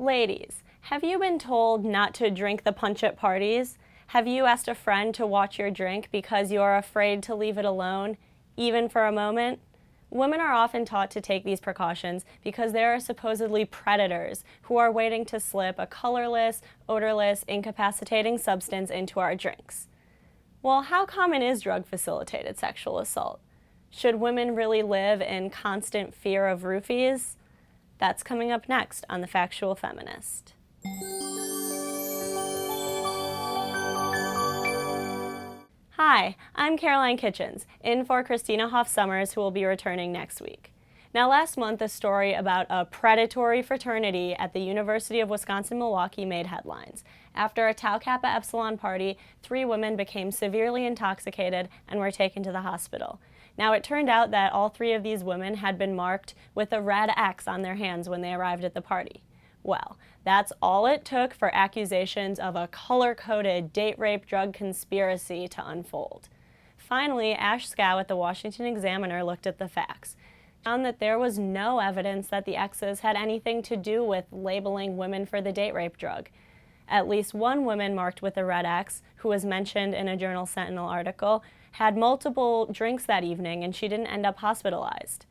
Ladies, have you been told not to drink the punch at parties? Have you asked a friend to watch your drink because you're afraid to leave it alone, even for a moment? Women are often taught to take these precautions because there are supposedly predators who are waiting to slip a colorless, odorless, incapacitating substance into our drinks. Well, how common is drug-facilitated sexual assault? Should women really live in constant fear of roofies? That's coming up next on The Factual Feminist. Hi, I'm Caroline Kitchens, in for Christina Hoff-Summers, who will be returning next week. Now, last month, a story about a predatory fraternity at the University of Wisconsin-Milwaukee made headlines. After a Tau Kappa Epsilon party, 3 women became severely intoxicated and were taken to the hospital. Now, it turned out that all 3 of these women had been marked with a red X on their hands when they arrived at the party. Well, that's all it took for accusations of a color-coded date rape drug conspiracy to unfold. Finally, Ash Scow at the Washington Examiner looked at the facts, found that there was no evidence that the X's had anything to do with labeling women for the date rape drug. At least one woman marked with a red X, who was mentioned in a Journal Sentinel article, had multiple drinks that evening and she didn't end up hospitalized.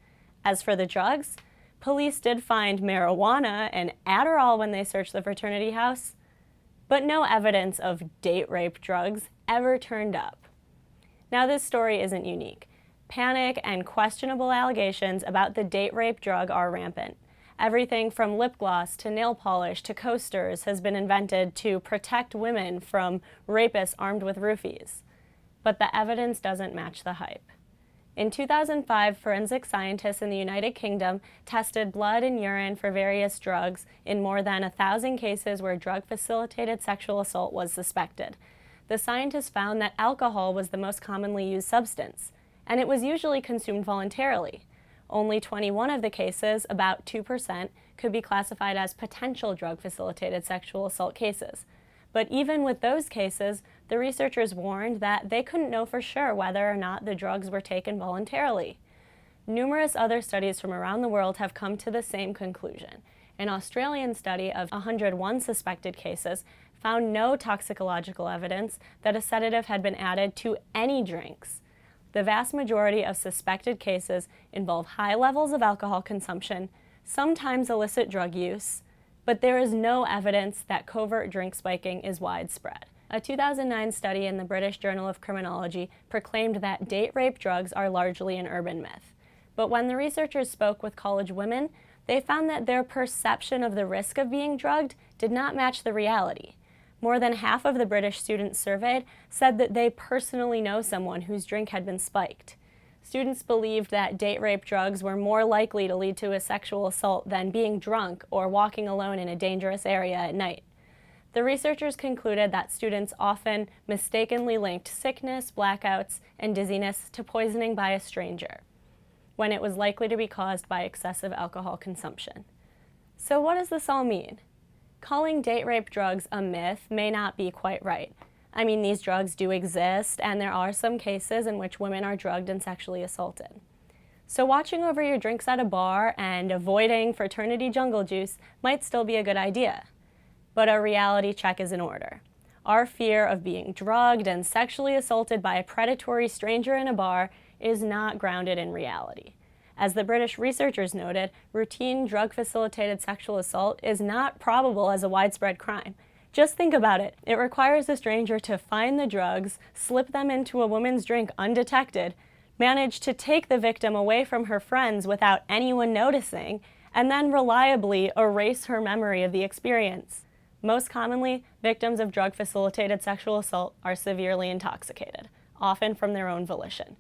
As for the drugs, police did find marijuana and Adderall when they searched the fraternity house, but no evidence of date rape drugs ever turned up. Now, this story isn't unique. Panic and questionable allegations about the date rape drug are rampant. Everything from lip gloss to nail polish to coasters has been invented to protect women from rapists armed with roofies. But the evidence doesn't match the hype. In 2005, forensic scientists in the United Kingdom tested blood and urine for various drugs in more than 1,000 cases where drug-facilitated sexual assault was suspected. The scientists found that alcohol was the most commonly used substance, and it was usually consumed voluntarily. Only 21 of the cases, about 2%, could be classified as potential drug-facilitated sexual assault cases. But even with those cases, the researchers warned that they couldn't know for sure whether or not the drugs were taken voluntarily. Numerous other studies from around the world have come to the same conclusion. An Australian study of 101 suspected cases found no toxicological evidence that a sedative had been added to any drinks. The vast majority of suspected cases involve high levels of alcohol consumption, sometimes illicit drug use, but there is no evidence that covert drink spiking is widespread. A 2009 study in the British Journal of Criminology proclaimed that date rape drugs are largely an urban myth. But when the researchers spoke with college women, they found that their perception of the risk of being drugged did not match the reality. More than half of the British students surveyed said that they personally know someone whose drink had been spiked. Students believed that date rape drugs were more likely to lead to a sexual assault than being drunk or walking alone in a dangerous area at night. The researchers concluded that students often mistakenly linked sickness, blackouts, and dizziness to poisoning by a stranger, when it was likely to be caused by excessive alcohol consumption. So what does this all mean? Calling date rape drugs a myth may not be quite right. I mean, these drugs do exist, and there are some cases in which women are drugged and sexually assaulted. So watching over your drinks at a bar and avoiding fraternity jungle juice might still be a good idea. But a reality check is in order. Our fear of being drugged and sexually assaulted by a predatory stranger in a bar is not grounded in reality. As the British researchers noted, routine drug-facilitated sexual assault is not probable as a widespread crime. Just think about it. It requires a stranger to find the drugs, slip them into a woman's drink undetected, manage to take the victim away from her friends without anyone noticing, and then reliably erase her memory of the experience. Most commonly, victims of drug-facilitated sexual assault are severely intoxicated, often from their own volition.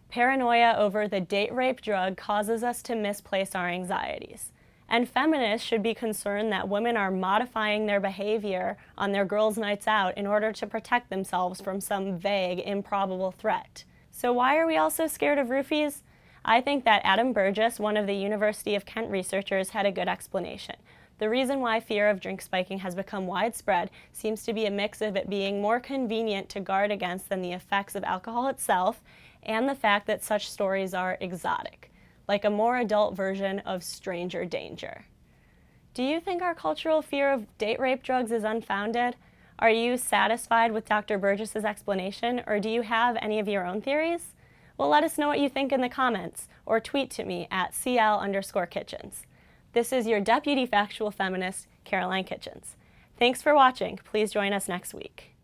Paranoia over the date rape drug causes us to misplace our anxieties. And feminists should be concerned that women are modifying their behavior on their girls' nights out in order to protect themselves from some vague, improbable threat. So why are we all so scared of roofies? I think that Adam Burgess, one of the University of Kent researchers, had a good explanation. The reason why fear of drink spiking has become widespread seems to be a mix of it being more convenient to guard against than the effects of alcohol itself, and the fact that such stories are exotic, like a more adult version of stranger danger. Do you think our cultural fear of date rape drugs is unfounded? Are you satisfied with Dr. Burgess's explanation, or do you have any of your own theories? Well, let us know what you think in the comments, or tweet to me at CL_Kitchens. This is your Deputy Factual Feminist, Caroline Kitchens. Thanks for watching. Please join us next week.